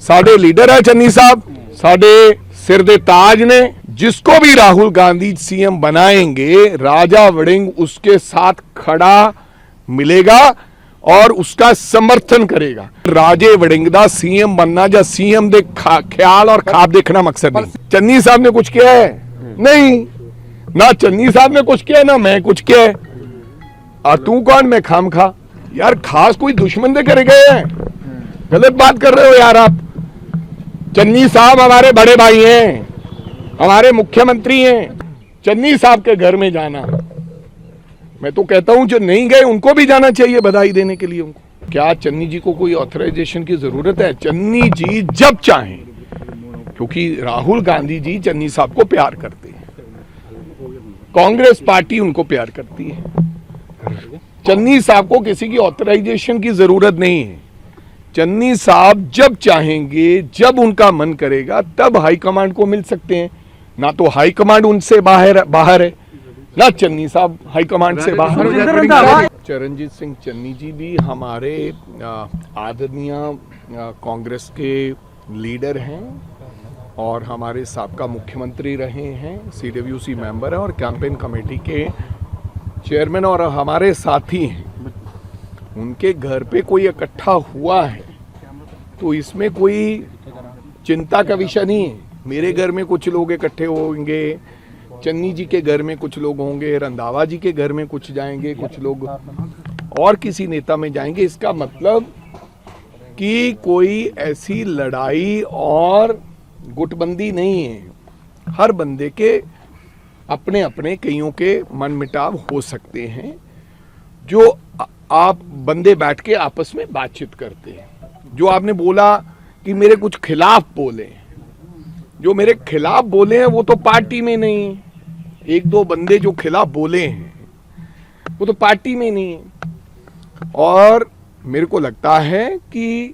साडे लीडर है चन्नी साहब, साडे सिर दे ताज ने। जिसको भी राहुल गांधी सीएम बनाएंगे, राजा वड़िंग उसके साथ खड़ा मिलेगा और उसका समर्थन करेगा। राजे वड़िंग दा सीएम बनना या सीएम दे ख्याल और ख्वाब देखना मकसद नहीं। चन्नी साहब ने कुछ किया है? नहीं, ना चन्नी साहब ने कुछ किया है, ना मैं कुछ किया है। और तू कौन, मैं खाम खा? यार खास कोई दुश्मन दे करे गए हैं, गलत बात कर रहे हो यार आप। चन्नी साहब हमारे बड़े भाई हैं, हमारे मुख्यमंत्री हैं। चन्नी साहब के घर में जाना, मैं तो कहता हूं जो नहीं गए उनको भी जाना चाहिए बधाई देने के लिए उनको। क्या चन्नी जी को कोई ऑथराइजेशन की जरूरत है? चन्नी जी जब चाहें, क्योंकि राहुल गांधी जी चन्नी साहब को प्यार करते हैं, कांग्रेस पार्टी उनको प्यार करती है। चन्नी साहब को किसी की ऑथराइजेशन की जरूरत नहीं है। चन्नी साहब जब चाहेंगे, जब उनका मन करेगा, तब हाईकमांड को मिल सकते हैं। ना तो हाईकमांड उनसे बाहर है, ना चन्नी साहब हाईकमांड से बाहर है। चरणजीत सिंह चन्नी जी भी हमारे आदरणीय कांग्रेस के लीडर हैं और हमारे साबका मुख्यमंत्री रहे हैं, CWC मेंबर हैं और कैंपेन कमेटी के चेयरमैन और हमारे साथी हैं। उनके घर पे कोई इकट्ठा हुआ है तो इसमें कोई चिंता का विषय नहीं है। मेरे घर में कुछ लोग इकट्ठे होंगे, चन्नी जी के घर में कुछ लोग होंगे, रंधावा जी के घर में कुछ जाएंगे, कुछ लोग और किसी नेता में जाएंगे। इसका मतलब कि कोई ऐसी लड़ाई और गुटबंदी नहीं है। हर बंदे के अपने अपने कईयों के मन मिटाव हो सकते हैं, जो आप बंदे बैठ के आपस में बातचीत करते हैं। जो आपने बोला कि मेरे कुछ खिलाफ बोले, जो मेरे खिलाफ बोले हैं वो तो पार्टी में नहीं है। एक दो बंदे जो खिलाफ बोले हैं वो तो पार्टी में नहीं है। और मेरे को लगता है कि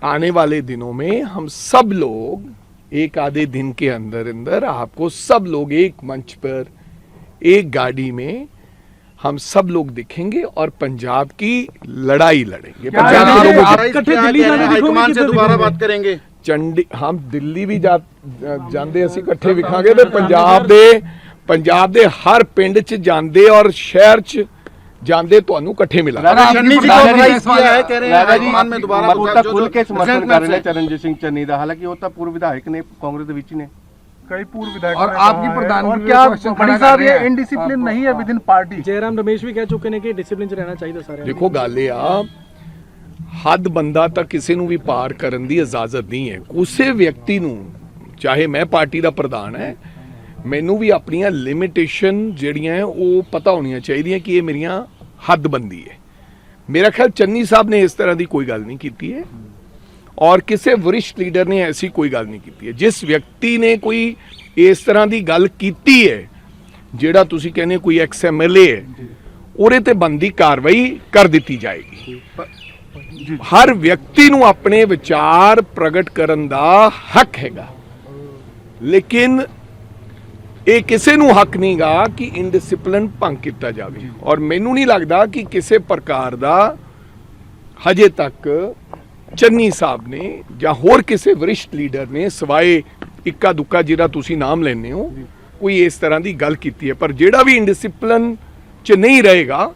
आने वाले दिनों में हम सब लोग एक आधे दिन के अंदर अंदर आपको सब लोग एक मंच पर, एक गाड़ी में हम सब लोग दिखेंगे और पंजाब की लड़ाई लड़ेंगे। पंजाब के लोग हाईकमान से दोबारा बात करेंगे। हम दिल्ली भी जाते ਅਸੀਂ ਇਕੱਠੇ ਵਿਖਾਂਗੇ ਤੇ ਪੰਜਾਬ ਦੇ ਹਰ ਪਿੰਡ 'ਚ ਜਾਂਦੇ और शहर 'ਚ ਜਾਂਦੇ ਤੁਹਾਨੂੰ ਇਕੱਠੇ ਮਿਲਾਂਗੇ। चन्नी जी को ऑथराइज किया है, कह रहे हैं हाईकमान में दोबारा खुल के समर्थन कर रहे हैं चरणजीत सिंह चन्नी ਦਾ। ਹਾਲਾਂਕਿ ਉਹ ਤਾਂ पूर्व विधायक ने कांग्रेस ਦੇ ਵਿੱਚ ਨੇ, कई पूर्व विधायक और आपकी प्रधान और क्या खड़ी साहब ये इनडिसिप्लिन नहीं है with in party? Jairam Ramesh भी कह चुके हैं कि डिसिप्लिन च रहना चाहिए सारे। देखो गल आ, हद बंदा ਤਾਂ ਕਿਸੇ ਨੂੰ ਵੀ ਪਾਰ ਕਰਨ ਦੀ ਇਜਾਜ਼ਤ ਨਹੀਂ ਹੈ। ਉਸੇ ਵਿਅਕਤੀ ਨੂੰ, ਚਾਹੇ ਮੈਂ ਪਾਰਟੀ ਦਾ ਪ੍ਰਧਾਨ ਹੈ, ਮੈਨੂੰ ਵੀ ਆਪਣੀਆਂ ਲਿਮਿਟੇਸ਼ਨ ਜਿਹੜੀਆਂ ਹੈ ਉਹ ਪਤਾ ਹੋਣੀਆਂ ਚਾਹੀਦੀਆਂ ਕਿ ਇਹ ਮੇਰੀਆਂ ਹੱਦਬੰਦੀ ਹੈ। मेरा ख्याल चन्नी साहब ने इस तरह की कोई गल नहीं की है और किसी वरिष्ठ लीडर ने ऐसी कोई गल नहीं की है। जिस व्यक्ति ने कोई इस तरह की गल की है, जेड़ा तुसी कहने कोई XMLA है, ਉਹਦੇ ਤੇ बनदी कार्रवाई कर दी जाएगी। हर व्यक्ति ਨੂੰ अपने विचार प्रगट करन दा हक हैगा, लेकिन ਇਹ ਕਿਸੇ ਨੂੰ ਹੱਕ ਨਹੀਂਗਾ ਕਿ ਇਨਡਿਸਪਲਿਨ ਭੰਗ ਕੀਤਾ ਜਾਵੇ। ਔਰ ਮੈਨੂੰ ਨਹੀਂ ਲੱਗਦਾ ਕਿ ਕਿਸੇ ਪ੍ਰਕਾਰ ਦਾ ਹਜੇ ਤੱਕ ਚੰਨੀ ਸਾਹਿਬ ਨੇ ਜਾਂ ਹੋਰ ਕਿਸੇ ਵਰਿਸ਼ਟ ਲੀਡਰ ਨੇ, ਸਿਵਾਏ ਇੱਕਾ ਦੁੱਕਾ ਜਿਹੜਾ ਤੁਸੀਂ ਨਾਮ ਲੈਂਦੇ ਹੋ, ਕੋਈ ਇਸ ਤਰ੍ਹਾਂ ਦੀ ਗੱਲ ਕੀਤੀ ਹੈ। ਪਰ ਜਿਹੜਾ ਵੀ ਇਨਡਿਸਪਲਿਨ 'ਚ ਨਹੀਂ ਰਹੇਗਾ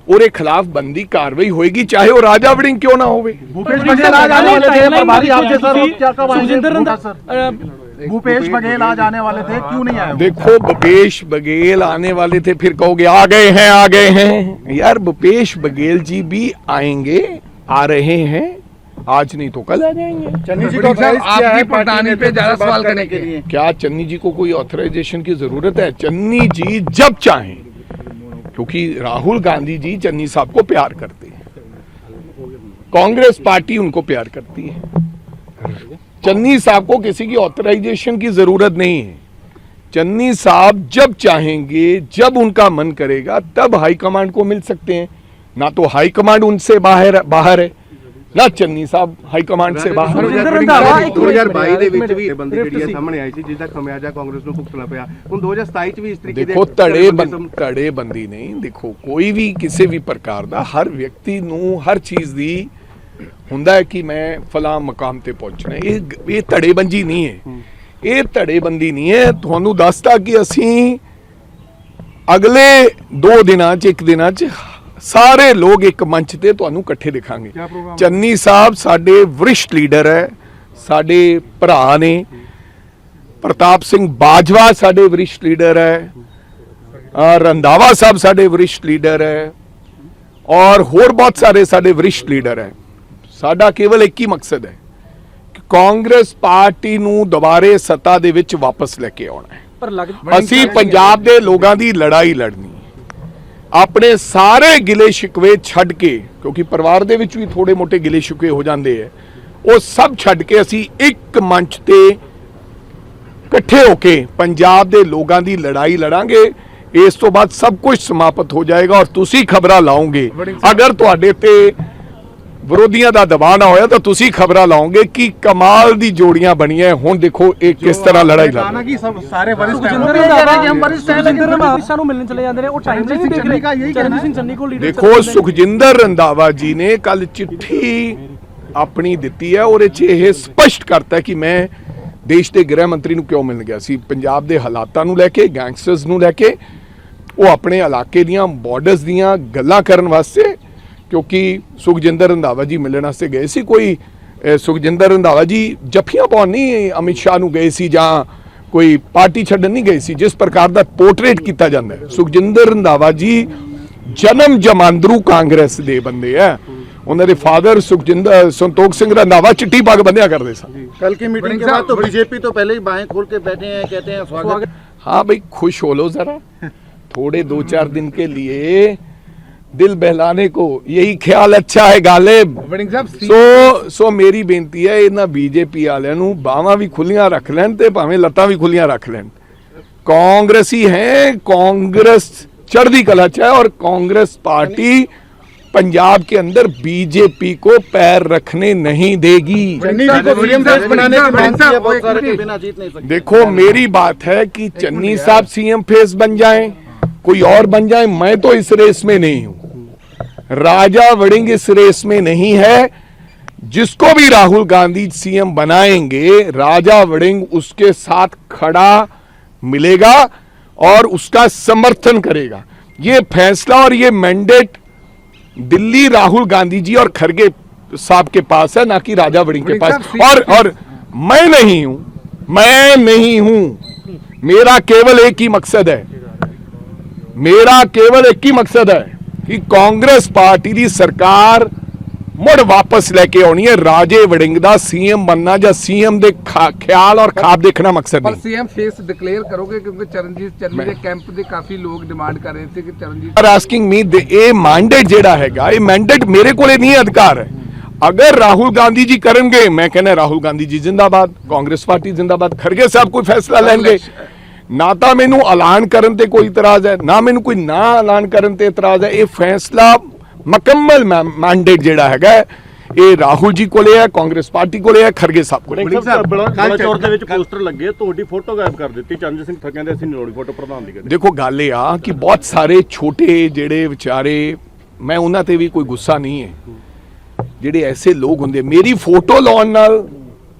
ਉਹਦੇ ਖਿਲਾਫ ਬੰਦੀ ਕਾਰਵਾਈ ਹੋਏਗੀ, ਚਾਹੇ ਉਹ ਰਾਜਾ ਵੜਿੰਗ ਕਿਉਂ ਨਾ ਹੋਵੇ। भूपेश बघेल आज आने वाले थे, क्यों नहीं आए? देखो भूपेश बघेल आने वाले थे, फिर कहोगे आ गए हैं। यार भूपेश बघेल जी भी आएंगे, आ रहे हैं, आज नहीं तो कल आ जाएंगे। चन्नी जी को आपकी प्रधानी पे ज्यादा सवाल करने के लिए क्या चन्नी जी को कोई ऑथराइजेशन की जरूरत है? चन्नी जी जब चाहें, क्योंकि राहुल गांधी जी चन्नी साहब को प्यार करते हैं, कांग्रेस पार्टी उनको प्यार करती है। चन्नी साहब को किसी की ऑथराइजेशन की जरूरत नहीं है। चन्नी साहब जब चाहेंगे, जब उनका मन करेगा, तब हाईकमांड को मिल सकते हैं। ना तो हाईकमांड उनसे बाहर है, ना चन्नी साहब हाईकमांड से बाहर। 2022 ਦੇ ਵਿੱਚ ਵੀ ਬੰਦੀ ਜਿਹੜੀ ਸਾਹਮਣੇ ਆਈ ਸੀ, ਜਿਸ ਦਾ ਖਮਿਆਜਾ ਕਾਂਗਰਸ ਨੂੰ ਭੁਗਤਣਾ ਪਿਆ। ਹੁਣ 2027 ਚ ਵੀ ਇਸ ਤਰੀਕੇ ਦੇ ਦੇਖੋ ਧੜੇ ਬੰਦੀ ਨਹੀਂ। ਦੇਖੋ ਕੋਈ ਵੀ ਕਿਸੇ ਵੀ ਪ੍ਰਕਾਰ ਦਾ, ਹਰ ਵਿਅਕਤੀ ਨੂੰ ਹਰ ਚੀਜ਼ ਦੀ ਹੁੰਦਾ ਹੈ ਕਿ ਮੈਂ ਫਲਾਂ ਮਕਾਮ ਤੇ ਪਹੁੰਚਣਾ। ਇਹ ਧੜੇਬੰਦੀ ਨਹੀਂ ਹੈ, ਇਹ ਧੜੇਬੰਦੀ ਨਹੀਂ ਹੈ। ਤੁਹਾਨੂੰ ਦੱਸਦਾ ਕਿ ਅਸੀਂ ਅਗਲੇ 2 ਦਿਨਾਂ 'ਚ 1 ਦਿਨਾਂ 'ਚ ਸਾਰੇ ਲੋਕ ਇੱਕ ਮੰਚ ਤੇ ਤੁਹਾਨੂੰ ਇਕੱਠੇ ਦਿਖਾਂਗੇ। ਚੰਨੀ ਸਾਹਿਬ ਸਾਡੇ ਵਰਿਸ਼ਟ ਲੀਡਰ ਹੈ, ਸਾਡੇ ਭਰਾ ਨੇ। ਪ੍ਰਤਾਪ ਸਿੰਘ ਬਾਜਵਾ ਸਾਡੇ ਵਰਿਸ਼ਟ ਲੀਡਰ ਹੈ, ਰੰਧਾਵਾ ਸਾਹਿਬ ਸਾਡੇ ਵਰਿਸ਼ਟ ਲੀਡਰ ਹੈ, ਔਰ ਹੋਰ ਬਹੁਤ ਸਾਰੇ ਸਾਡੇ ਵਰਿਸ਼ਟ ਲੀਡਰ ਹੈ। ਸਾਡਾ ਕੇਵਲ ਇੱਕ ਹੀ ਮਕਸਦ ਹੈ ਕਿ ਕਾਂਗਰਸ ਪਾਰਟੀ ਨੂੰ ਦੁਬਾਰੇ ਸੱਤਾ ਦੇ ਵਿੱਚ ਵਾਪਸ ਲੈ ਕੇ ਆਉਣਾ ਹੈ। ਅਸੀਂ ਪੰਜਾਬ ਦੇ ਲੋਕਾਂ ਦੀ ਲੜਾਈ ਲੜਨੀ, ਆਪਣੇ ਸਾਰੇ ਗਿਲੇ ਸ਼ਿਕਵੇ ਛੱਡ ਕੇ, ਕਿਉਂਕਿ ਪਰਿਵਾਰ ਦੇ ਵਿੱਚ ਵੀ ਥੋੜੇ ਮੋਟੇ ਗਿਲੇ ਸ਼ਿਕਵੇ ਹੋ ਜਾਂਦੇ ਹੈ, ਉਹ ਸਭ ਛੱਡ ਕੇ ਅਸੀਂ ਇੱਕ ਮੰਚ ਤੇ ਇਕੱਠੇ ਹੋ ਕੇ ਪੰਜਾਬ ਦੇ ਲੋਕਾਂ ਦੀ ਲੜਾਈ ਲੜਾਂਗੇ। ਇਸ ਤੋਂ ਬਾਅਦ ਸਭ ਕੁਝ ਸਮਾਪਤ ਹੋ ਜਾਏਗਾ ਔਰ ਤੁਸੀਂ ਖਬਰਾਂ ਲਾਓਗੇ। ਅਗਰ ਤੁਹਾਡੇ ਤੇ ਵਿਰੋਧੀਆਂ ਦਾ ਦਬਾਅ ਨਾ ਹੋਇਆ ਤਾਂ ਤੁਸੀਂ ਖਬਰਾਂ ਲਾਓਗੇ ਕਿ ਕਮਾਲ ਦੀ ਜੋੜੀਆਂ ਬਣੀਆਂ। ਹੁਣ ਦੇਖੋ ਇਹ ਕਿਸ ਤਰ੍ਹਾਂ ਲੜਾਈ ਲੜ ना कि सब सारे वरिष्ठ सुखजिंदर रंधावा ਨੂੰ ਮਿਲਣ ਚਲੇ ਜਾਂਦੇ ਨੇ, ਉਹ ਟਾਈਮ ਨਹੀਂ ਦੇਖ ਰਹੇ। ਚਰਨਜੀਤ ਸਿੰਘ ਚੰਨੀ ਕੋਲ ਲੀਡਰ ਦੇਖੋ ਸੁਖਜਿੰਦਰ ਰੰਧਾਵਾ ਜੀ ਨੇ ਕੱਲ ਚਿੱਠੀ ਆਪਣੀ ਦਿੱਤੀ ਹੈ, ਉਹਦੇ 'ਚ ਇਹ ਸਪਸ਼ਟ ਕਰਤਾ ਕਿ ਮੈਂ ਦੇਸ਼ ਦੇ ਗ੍ਰਹਿ ਮੰਤਰੀ ਨੂੰ ਕਿਉਂ ਮਿਲਣ ਗਿਆ ਸੀ। ਪੰਜਾਬ ਦੇ ਹਾਲਾਤਾਂ ਨੂੰ ਲੈ ਕੇ, ਗੈਂਗਸਟਰਸ ਨੂੰ ਲੈ ਕੇ, ਉਹ ਆਪਣੇ ਇਲਾਕੇ ਦੀਆਂ ਬਾਰਡਰਸ ਦੀਆਂ ਗੱਲਾਂ ਕਰਨ ਵਾਸਤੇ, ਕਿਉਂਕਿ ਸੁਖਜਿੰਦਰ ਰੰਧਾਵਾ ਜੀ ਮਿਲਣ ਵਾਸਤੇ ਗਏ ਸੀ। ਕੋਈ ਸੁਖਜਿੰਦਰ ਰੰਧਾਵਾ ਜੀ ਜੱਫੀਆਂ ਪਾਉਣ ਨਹੀਂ ਅਮਿਤ ਸ਼ਾਹ ਨੂੰ ਗਏ ਸੀ ਜਾਂ ਕੋਈ ਪਾਰਟੀ ਛੱਡਣ ਨਹੀਂ ਗਏ ਸੀ ਜਿਸ ਪ੍ਰਕਾਰ ਦਾ ਪੋਰਟਰੇਟ ਕੀਤਾ ਜਾਂਦਾ ਹੈ। ਸੁਖਜਿੰਦਰ ਰੰਧਾਵਾ ਜੀ ਜਨਮ ਜਮਾਂਦਰੂ ਕਾਂਗਰਸ ਦੇ ਬੰਦੇ ਆ। ਉਹਨਾਂ ਦੇ ਫਾਦਰ ਸੁਖਜਿੰਦਰ ਸੰਤੋਖ ਸਿੰਘ ਰੰਧਾਵਾ चिट्टी पग बंधिया करते सन। कल की मीटिंग के बाद तो बीजेपी तो पहले ही बाहें खोल के बैठे हैं, कहते हैं स्वागत। हाँ भाई खुश हो लो जरा, थोड़े 2-4 दिन के लिए दिल बहलाने को यही ख्याल अच्छा है गालिब। सो मेरी बेनती है इन्हां बीजेपी वालियां नूं बाहां भी खुलियां रख लैण ते भावें लत्तां भी खुलियां रख लैण। कांग्रेसी हैं, कांग्रेस चढ़दी कला च है और कांग्रेस पार्टी पंजाब के अंदर बीजेपी को पैर रखने नहीं देगी। देखो मेरी बात है कि चन्नी साहब सीएम फेस बन जाएं, कोई और बन जाए, मैं तो इस रेस में नहीं हूं। राजा वड़िंग इस रेस में नहीं है। जिसको भी राहुल गांधी सीएम बनाएंगे, राजा वड़िंग उसके साथ खड़ा मिलेगा और उसका समर्थन करेगा। ये फैसला और ये मैंडेट दिल्ली राहुल गांधी जी और खरगे साहब के पास है, ना कि राजा वड़िंग के पास। और मैं नहीं हूं। मेरा केवल एक ही मकसद है, मेरा केवल एक ही मकसद है कि कांग्रेस पार्टी दी सरकार मुड़ वापस लेके आनी है। राजे वड़िंग दा सीएम बनना या सीएम दे ख्याल और खाब देखना मकसद नहीं। सीएम फेस डिक्लेयर करोगे क्योंकि चरणजीत चन्नी ਦੇ ਕੈਂਪ ਦੇ ਕਾਫੀ ਲੋਕ ਡਿਮਾਂਡ ਕਰ ਰਹੇ ਸੀ ਕਿ ਚਰਨਜੀਤ आर आस्किंग मी ਇਹ मैंडेट ਜਿਹੜਾ ਹੈਗਾ, ਇਹ मैंडेट मेरे ਕੋਲੇ नहीं अधिकार है। अगर राहुल गांधी जी करेंगे, मैं कहना राहुल गांधी जी जिंदाबाद, कांग्रेस पार्टी जिंदाबाद। खड़गे साहब कोई फैसला लेंगे, ना तो मैनू ऐलान करन ते कोई इतराज है, ना मैनू कोई ना ऐलान करन ते इतराज है। ये फैसला मुकम्मल मैंडेट ਜਿਹੜਾ ਹੈਗਾ ਇਹ ਰਾਹੁਲ ਜੀ ਕੋਲੇ ਹੈ, ਕਾਂਗਰਸ ਪਾਰਟੀ ਕੋਲੇ ਹੈ, ਖਰਗੇ ਸਾਹਿਬ ਕੋਲੇ। ਬੜਾ ਚੌਰ ਦੇ ਵਿੱਚ ਪੋਸਟਰ ਲੱਗੇ, ਤੁਹਾਡੀ ਫੋਟੋ ਗਾਇਬ ਕਰ ਦਿੱਤੀ। ਚੰਦ ਸਿੰਘ ਥੱਕਿਆਂ ਦੇ ਅਸੀਂ ਨਿਰੋੜੀ ਫੋਟੋ ਪ੍ਰਧਾਨ ਦੀ ਕਰਦੇ। ਦੇਖੋ ਗੱਲ ਇਹ ਆ ਕਿ ਬਹੁਤ ਸਾਰੇ ਛੋਟੇ ਜਿਹੜੇ ਵਿਚਾਰੇ, ਮੈਂ ਉਹਨਾਂ ਤੇ ਵੀ ਕੋਈ ਗੁੱਸਾ ਨਹੀਂ ਹੈ। ਜਿਹੜੇ ਐਸੇ ਲੋਕ ਹੁੰਦੇ, ਮੇਰੀ ਫੋਟੋ ਲਾਉਣ ਨਾਲ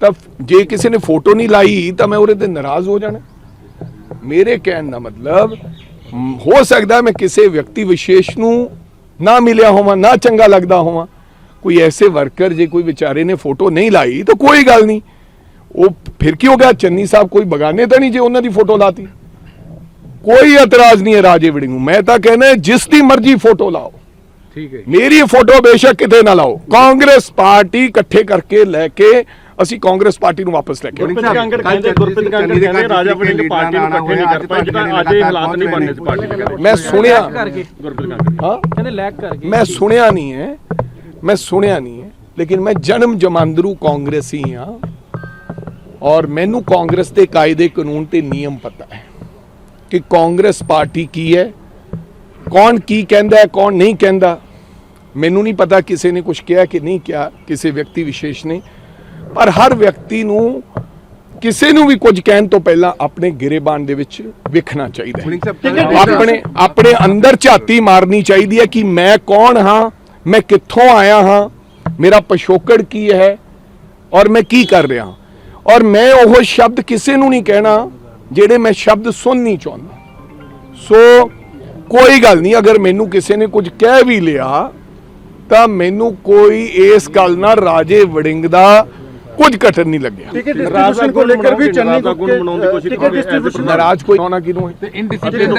ਤਾਂ ਜੇ ਕਿਸੇ ਨੇ ਫੋਟੋ ਨਹੀਂ ਲਾਈ ਤਾਂ ਮੈਂ ਉਹਦੇ ਤੇ ਨਾਰਾਜ਼ ਹੋ ਜਾਣਾ। ਮੇਰੇ ਕਹਿਣ ਦਾ ਮਤਲਬ ਹੋ ਸਕਦਾ ਮੈਂ ਕਿਸੇ ਵਿਅਕਤੀ ਵਿਸ਼ੇਸ਼ ਨੂੰ ਨਾ ਮਿਲਿਆ ਹੋਵਾਂ, ਨਾ ਚੰਗਾ ਲੱਗਦਾ ਹੋਵਾਂ। कोई ऐसे वर्कर जे कोई बेचारे ने फोटो नहीं लाई तो कोई गल नहीं, वो फिर की हो गया। चन्नी साहब कोई बगाने तो नहीं जे उन्होंने फोटो लाती, कोई एतराज नहीं है राजे वड़िंग। मैं तो कहना जिस दी मर्जी फोटो लाओ, ठीक है, मेरी फोटो बेशक किते ना लाओ। कांग्रेस पार्टी इकट्ठे करके लेके ਅਸੀਂ ਕਾਂਗਰਸ ਪਾਰਟੀ ਨੂੰ ਵਾਪਸ ਲੈ ਕੇ ਗੁਰਪ੍ਰੀਤ ਕਾਂਗੜ ਕਹਿੰਦੇ ਰਾਜਾ ਵੜਿੰਗ ਪਾਰਟੀ ਨੂੰ ਇਕੱਠੇ ਨਹੀਂ ਕਰ ਪਾਏ, ਜਿਹੜਾ ਅੱਜ ਇਹ ਹਾਲਾਤ ਨਹੀਂ ਬਣਨੇ ਸੀ ਪਾਰਟੀ ਦੇ। ਮੈਂ ਸੁਣਿਆ ਗੁਰਪ੍ਰੀਤ ਕਾਂਗੜ ਹਾਂ ਕਹਿੰਦੇ ਲੈਕ ਕਰਕੇ, मैं सुनिया नहीं है, लेकिन मैं जन्म जमांदरू कांग्रेसी हाँ और मैनू कांग्रेस के कायदे कानून ते नियम पता है कि कांग्रेस पार्टी की है, कौन की कहता है कौन नहीं कहता। मैनू नहीं पता किसी ने कुछ किया कि नहीं किया, किसी व्यक्ति विशेष ने, पर हर व्यक्ति नू किसी नू भी कुछ कहन तो पहला अपने गिरेबान दे विच वेखना चाहिए, अपने अंदर झाती मारनी चाहिए है कि मैं कौन हाँ, मैं कित्थों आया हाँ, ਮੇਰਾ ਪਿਛੋਕੜ ਕੀ ਹੈ ਔਰ ਮੈਂ ਕੀ ਕਰ ਰਿਹਾ, ਔਰ ਮੈਂ ਉਹ ਸ਼ਬਦ ਕਿਸੇ ਨੂੰ ਨਹੀਂ ਕਹਿਣਾ ਜਿਹੜੇ ਮੈਂ ਸ਼ਬਦ ਸੁਣ ਨਹੀਂ ਚਾਹੁੰਦਾ। ਸੋ ਕੋਈ ਗੱਲ ਨਹੀਂ, ਅਗਰ ਮੈਨੂੰ ਕਿਸੇ ਨੇ ਕੁਝ ਕਹਿ ਵੀ ਲਿਆ ਤਾਂ ਮੈਨੂੰ ਕੋਈ ਇਸ ਗੱਲ ਨਾਲ ਰਾਜੇ ਵੜਿੰਗ ਦਾ कुछ कठिन नहीं लगे। टिकट डिस्ट्रीब्यूशन को लेकर भी चन्नी गुट के टिकट डिस्ट्रीब्यूशन नाराज कोई होना किनू है इनडिसिप्लिन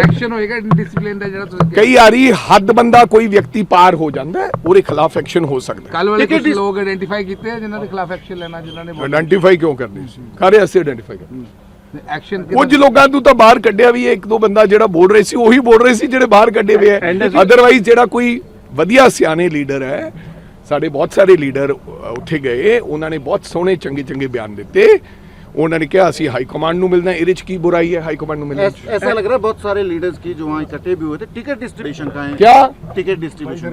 एक्शन होएगा इनडिसिप्लिन ਦਾ ਜਿਹੜਾ ਤੁਸੀਂ कई वारी हद बंदा कोई व्यक्ति पार हो जाता है ਉਹਦੇ ਖਿਲਾਫ ਐਕਸ਼ਨ ਹੋ ਸਕਦਾ ਹੈ। ਕੱਲ ਵਾਲੇ ਕੁਝ ਲੋਕ ਆਇਡੈਂਟੀਫਾਈ ਕੀਤੇ ਆ ਜਿਨ੍ਹਾਂ ਦੇ ਖਿਲਾਫ ਐਕਸ਼ਨ ਲੈਣਾ, ਜਿਨ੍ਹਾਂ ਨੇ ਆਇਡੈਂਟੀਫਾਈ ਕਿਉਂ ਕਰਨੀ ਸੀ, ਕਾਰੇ ਅਸੀਂ ਆਇਡੈਂਟੀਫਾਈ ਕਰਨੀ। ਐਕਸ਼ਨ ਕੁਝ ਲੋਕਾਂ ਨੂੰ ਤਾਂ ਬਾਹਰ ਕੱਢਿਆ ਵੀ ਹੈ, ਇੱਕ ਦੋ ਬੰਦਾ ਜਿਹੜਾ ਬੋਲ ਰਹੇ ਸੀ ਉਹੀ ਬੋਲ ਰਹੇ ਸੀ ਜਿਹੜੇ ਬਾਹਰ ਕੱਢੇ ਹੋਏ ਆ। ਅਦਰਵਾਈਜ਼ ਜਿਹੜਾ ਕੋਈ ਵਧੀਆ ਸਿਆਣੇ ਲੀਡਰ ਹੈ, ਸਾਡੇ ਬਹੁਤ ਸਾਰੇ ਲੀਡਰ ਉੱਥੇ ਗਏ, ਉਹਨਾਂ ਨੇ ਬਹੁਤ ਸੋਹਣੇ ਚੰਗੇ ਚੰਗੇ ਬਿਆਨ ਦਿੱਤੇ। उन्होंने ने कहा ਅਸੀਂ हाई कमांड ਨੂੰ ਮਿਲਣਾ, ਇਹਦੇ ਚ ਕੀ बुराई है हाई कमांड ਨੂੰ मिलने? ऐसा लग रहा है बहुत सारे लीडर्स की जो वहाँ इकट्ठे भी हुए थे, टिकट डिस्ट्रीब्यूशन का है क्या टिकट डिस्ट्रीब्यूशन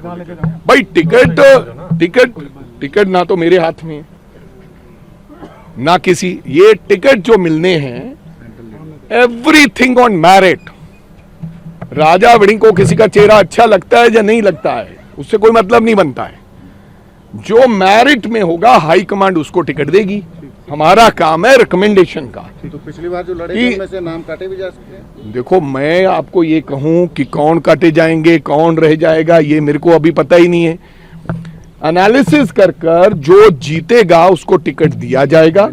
भाई टिकट ना तो मेरे हाथ में है ना किसी, ये टिकट जो मिलने हैं एवरीथिंग ऑन मैरिट। राजा वड़िंग को किसी का चेहरा अच्छा लगता है या नहीं लगता है उससे कोई मतलब नहीं बनता है। जो मैरिट में होगा हाई कमांड उसको टिकट देगी। हमारा काम है रिकमेंडेशन का। तो पिछली बार जो लड़े थे उनमें से नाम काटे भी जा सकते हैं। देखो मैं आपको ये कहूं कि कौन काटे जाएंगे कौन रह जाएगा ये मेरे को अभी पता ही नहीं है। एनालिसिस कर कर जो जीतेगा उसको टिकट दिया जाएगा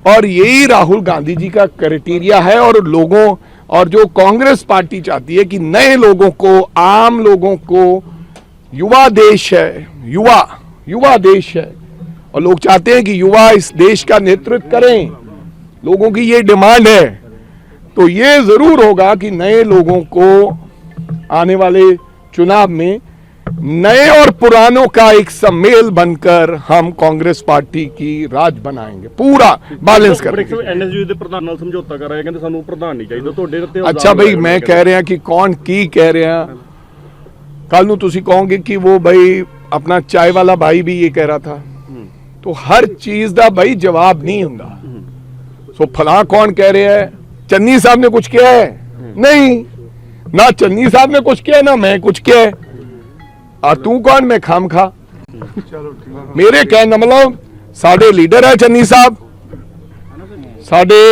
और यही राहुल गांधी जी का क्राइटेरिया है। और लोगों और जो कांग्रेस पार्टी चाहती है कि नए लोगों को, आम लोगों को, युवा देश है, युवा देश है और लोग चाहते हैं कि युवा इस देश का नेतृत्व करें, लोगों की ये डिमांड है। तो ये जरूर होगा कि नए लोगों को आने वाले चुनाव में नए और पुरानों का एक सम्मेल बनकर हम कांग्रेस पार्टी की राज बनाएंगे, पूरा बैलेंस करेंगे। एनएसयू ਦੇ ਪ੍ਰਧਾਨ ਨਾਲ ਸਮਝੌਤਾ ਕਰਾਇਆ, ਕਹਿੰਦੇ ਸਾਨੂੰ ਪ੍ਰਧਾਨ ਨਹੀਂ ਚਾਹੀਦਾ ਤੁਹਾਡੇ ਉੱਤੇ। अच्छा भाई मैं कह रहा कि कौन की कह रहा, कल ਨੂੰ ਤੁਸੀਂ ਕਹੋਗੇ कि वो भाई अपना चाय वाला भाई भी ये कह रहा था। तो हर चीज का भाई जवाब नहीं हुंदा। सो फला कौन कह रहे हैं, चन्नी साहब ने कुछ किया है? नहीं, ना चन्नी साहब ने कुछ किया ना मैं कुछ किया है। और तू कौन, मैं खाम खा। मेरे कहने मतलब साडे लीडर है चन्नी साहब, साडे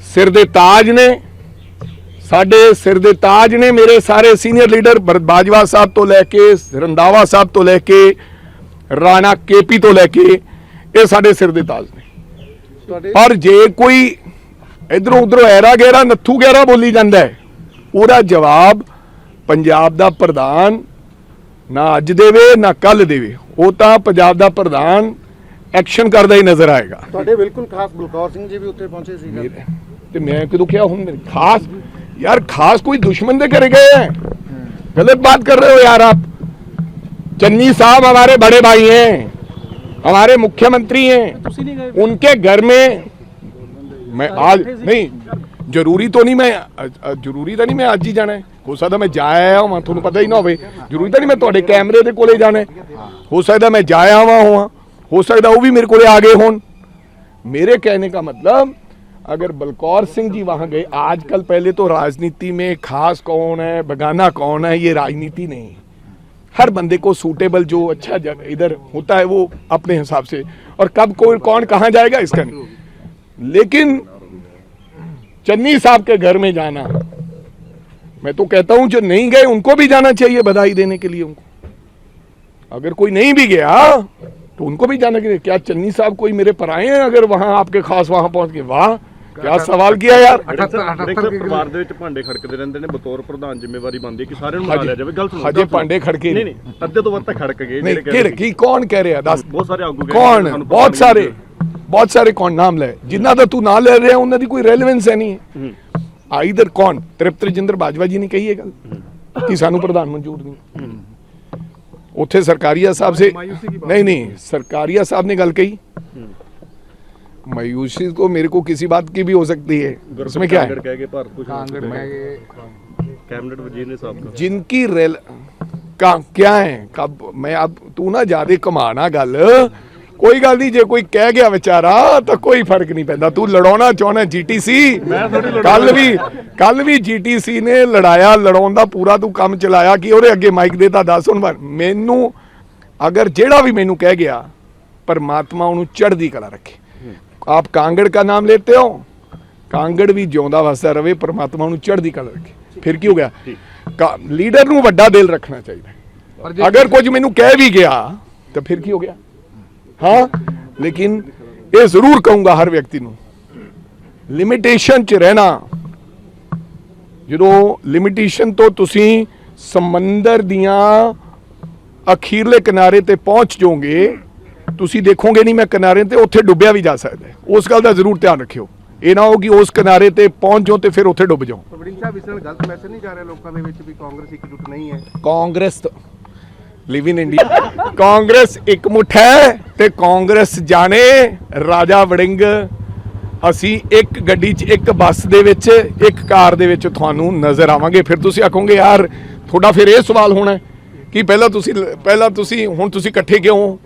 सिर दे ताज ने, साडे सिर दे ताज ने। मेरे सारे सीनियर लीडर बाजवा साहब तो लैके रंधावा साहब तो लैके राणा केपी तो लैके ये साडे सिर दे ताज ने। पर जे कोई इधरों उधरों ऐरा गहरा नत्थू गहरा बोली जाता है ਉਹਦਾ जवाब पंजाब दा प्रधान ना अज देवे ना कल देवे, ਉਹ ਤਾਂ पंजाब दा प्रधान एक्शन करदा ही नजर आएगा। ਤੁਹਾਡੇ ਬਿਲਕੁਲ ਖਾਸ ਬਲਕੌਰ ਸਿੰਘ ਜੀ ਵੀ ਉੱਥੇ ਪਹੁੰਚੇ ਸੀ। ਤੇ ਮੈਂ ਕਿਦੋਂ ਕਿਹਾ ਹੁਣ खास यार, खास कोई दुश्मन दे करे गए हैं, गलत बात कर रहे हो यार आप। चन्नी साहब हमारे बड़े भाई हैं, हमारे मुख्यमंत्री हैं, उनके घर में मैं आज नहीं, जरूरी तो नहीं मैं आज ही जाना है। हो सकता मैं जाया हूँ, थोड़ा पता ही ना हो, जरूरी तो नहीं मैं थोड़े कैमरे के कोले जाना है। हो सकता मैं जाया हुआ हुआ, हो सकता वो भी मेरे को आ गए हों। मेरे कहने का मतलब अगर बलकौर सिंह जी वहां गए, आजकल पहले तो राजनीति में खास कौन है बेगाना कौन है ये राजनीति नहीं, हर बंदे को सूटेबल जो अच्छा इधर होता है वो अपने हिसाब से, और कब कोई कौन कहां जाएगा इसका नहीं। लेकिन चन्नी साहब के घर में जाना, मैं तो कहता हूं जो नहीं गए उनको भी जाना चाहिए बधाई देने के लिए उनको। अगर कोई नहीं भी गया तो उनको भी जाना चाहिए। क्या चन्नी साहब कोई मेरे पराए हैं अगर वहां आपके खास वहां पहुंच गए? वाह क्या सवाल किया यार। ਪਰਿਵਾਰ ਦੇ ਵਿੱਚ ਭਾਂਡੇ ਖੜਕਦੇ ਰਹਿੰਦੇ ਨੇ, ਬਤੌਰ ਪ੍ਰਧਾਨ ਜ਼ਿੰਮੇਵਾਰੀ ਬਣਦੀ ਹੈ ਕਿ ਸਾਰਿਆਂ ਨੂੰ ਮਿਲਾ ਲਿਆ ਜਾਵੇ। ਗੱਲ ਸੁਣੋ, ਹਜੇ ਭਾਂਡੇ ਖੜਕੇ ਨਹੀਂ ਅੱਧੇ ਤੋਂ ਵੱਧ ਤਾਂ ਖੜਕ ਗਏ नहीं किर की कौन कह रहे हैं? दस ਬਹੁਤ ਸਾਰੇ ਆਗੂ कौन, बहुत सारे कौन नाम ले, जिन्ना तो तू ना ले रहे हैं उन्होंने कोई रेलेवेंस है नहीं। इधर कौन, तृप्त रजिंदर बाजवा जी ने कही है गल कि सानू प्रधान मंजूर नहीं। उथे सरकारिया साहब से नहीं सरकारिया साहब ने गल कही। मायूसी को मेरे को किसी बात की भी हो सकती है, इसमें क्या है। कैबिनेट वजीर ने साहब जिनकी रेल का क्या है, कब मैं अब तू ना ज्यादा कमाना गल, कोई गल नहीं, जे कोई कह गया बेचारा तो कोई फर्क नहीं पैंदा। तू लड़ाना चाहना जीटीसी, कल भी जीटीसी ने लड़ाया, लड़ाउण दा पूरा तू काम चलाया कि ਉਹਦੇ ਅੱਗੇ ਮਾਈਕ ਦੇਤਾ। ਦੱਸ ਹੁਣ ਮੈਨੂੰ ਅਗਰ ਜਿਹੜਾ ਵੀ ਮੈਨੂੰ ਕਹਿ ਗਿਆ परमात्मा ਉਹਨੂੰ ਚੜ੍ਹਦੀ ਕਲਾ ਰੱਖੇ। आप कांगड़ का नाम लेते हो, कांगड़ भी ਜਿਉਂਦਾ ਵਸਦਾ ਰਵੇ, परमात्मा ਉਹਨੂੰ ਚੜ੍ਹਦੀ ਕਲਾ ਰੱਖੇ। ਫਿਰ ਕੀ ਹੋ ਗਿਆ? ਲੀਡਰ ਨੂੰ ਵੱਡਾ ਦਿਲ ਰੱਖਣਾ ਚਾਹੀਦਾ। ਅਗਰ ਕੁਝ ਮੈਨੂੰ ਕਹਿ ਵੀ ਗਿਆ ਤਾਂ ਫਿਰ ਕੀ ਹੋ ਗਿਆ? ਹਾਂ, ਲੇਕਿਨ ਇਹ ਜ਼ਰੂਰ ਕਹੂੰਗਾ ਹਰ ਵਿਅਕਤੀ ਨੂੰ, ਲਿਮਿਟੇਸ਼ਨ 'ਚ ਰਹਿਣਾ। ਜਦੋਂ ਲਿਮਿਟੇਸ਼ਨ ਤੋਂ ਤੁਸੀਂ ਸਮੁੰਦਰ ਦੀਆਂ ਅਖੀਰਲੇ ਕਿਨਾਰੇ ਤੇ ਪਹੁੰਚ ਜਾਓਗੇ, ਤੁਸੀਂ ਦੇਖੋਗੇ ਨਹੀਂ ਮੈਂ ਕਿਨਾਰੇ ਤੇ ਉੱਥੇ ਡੁੱਬਿਆ ਵੀ ਜਾ ਸਕਦਾ ਹੈ। ਉਸ ਗੱਲ ਦਾ ਜ਼ਰੂਰ ਧਿਆਨ ਰੱਖਿਓ। ਇਹ ਨਾ ਹੋ ਕਿ ਉਸ ਕਿਨਾਰੇ ਤੇ ਪਹੁੰਚ ਜਾਓ ਤੇ ਫਿਰ ਉੱਥੇ ਡੁੱਬ ਜਾਓ। ਵੜਿੰਗ ਸਾਹਿਬ, ਇਸ ਨਾਲ ਗਲਤ ਮੈਸੇਜ ਨਹੀਂ ਜਾ ਰਿਹਾ ਲੋਕਾਂ ਦੇ ਵਿੱਚ ਵੀ ਕਾਂਗਰਸ ਇਕਜੁੱਟ ਨਹੀਂ ਹੈ? ਕਾਂਗਰਸ ਲਿਵ ਇਨ ਇੰਡੀਆ, ਕਾਂਗਰਸ ਇੱਕ ਮੁੱਠ ਹੈ ਤੇ ਕਾਂਗਰਸ ਜਾਣੇ ਰਾਜਾ ਵੜਿੰਗ। ਅਸੀਂ ਇੱਕ ਗੱਡੀ 'ਚ, ਇੱਕ ਬੱਸ ਦੇ ਵਿੱਚ, ਇੱਕ ਕਾਰ ਦੇ ਵਿੱਚ ਤੁਹਾਨੂੰ ਨਜ਼ਰ ਆਵਾਂਗੇ। ਫਿਰ ਤੁਸੀਂ ਆਖੋਗੇ ਯਾਰ ਤੁਹਾਡਾ ਫਿਰ ਇਹ ਸਵਾਲ ਹੋਣਾ ਕਿ ਪਹਿਲਾਂ ਤੁਸੀਂ ਹੁਣ ਤੁਸੀਂ ਇਕੱਠੇ ਕਿਉਂ ਹੋ?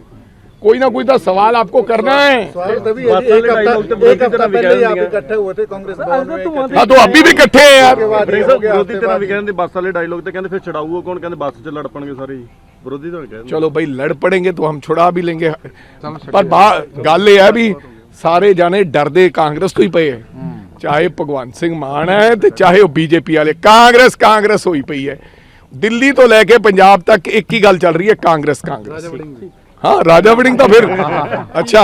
कोई ना कोई तो सवाल आपको करना है। तभी एक हफ्ता पहले ही आप इकट्ठे हुए थे कांग्रेस भवन में। हाँ, तो अभी भी इकट्ठे हैं यार। ਵਿਰੋਧੀ ਧਿਰਾਂ ਵੀ ਕਹਿੰਦੇ ਬੱਸ ਵਾਲੇ ਡਾਇਲੋਗ ਤੇ ਕਹਿੰਦੇ ਫਿਰ ਛਡਾਊ ਕੌਣ? ਕਹਿੰਦੇ ਬੱਸ 'ਚ ਲੜ ਪਣਗੇ ਸਾਰੇ ਹੀ ਵਿਰੋਧੀ ਧਿਰ ਕਹਿੰਦੇ। चलो भाई लड़ पड़ेंगे तो हम छुड़ा भी लेंगे, पर गल ये है भी सारे जाने डरदे कांग्रेस तो ही पे है। चाहे भगवंत सिंह मान है तो चाहे वो बीजेपी वाले, कांग्रेस होई पई है। दिल्ली तो लैके पंजाब तक एक ही गल चल रही है, कांग्रेस। हाँ, राजा वड़िंग तो फिर अच्छा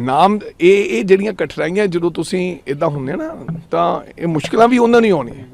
नाम ਇਹ ਜਿਹੜੀਆਂ ਕਠਿਨਾਈਆਂ ਜਦੋਂ ਤੁਸੀਂ ਇਦਾਂ ਹੁੰਦੇ ਨਾ ਤਾਂ ਇਹ ਮੁਸ਼ਕਲਾਂ ਵੀ ਉਹਨਾਂ ਨਹੀਂ ਆਉਣੀਆਂ।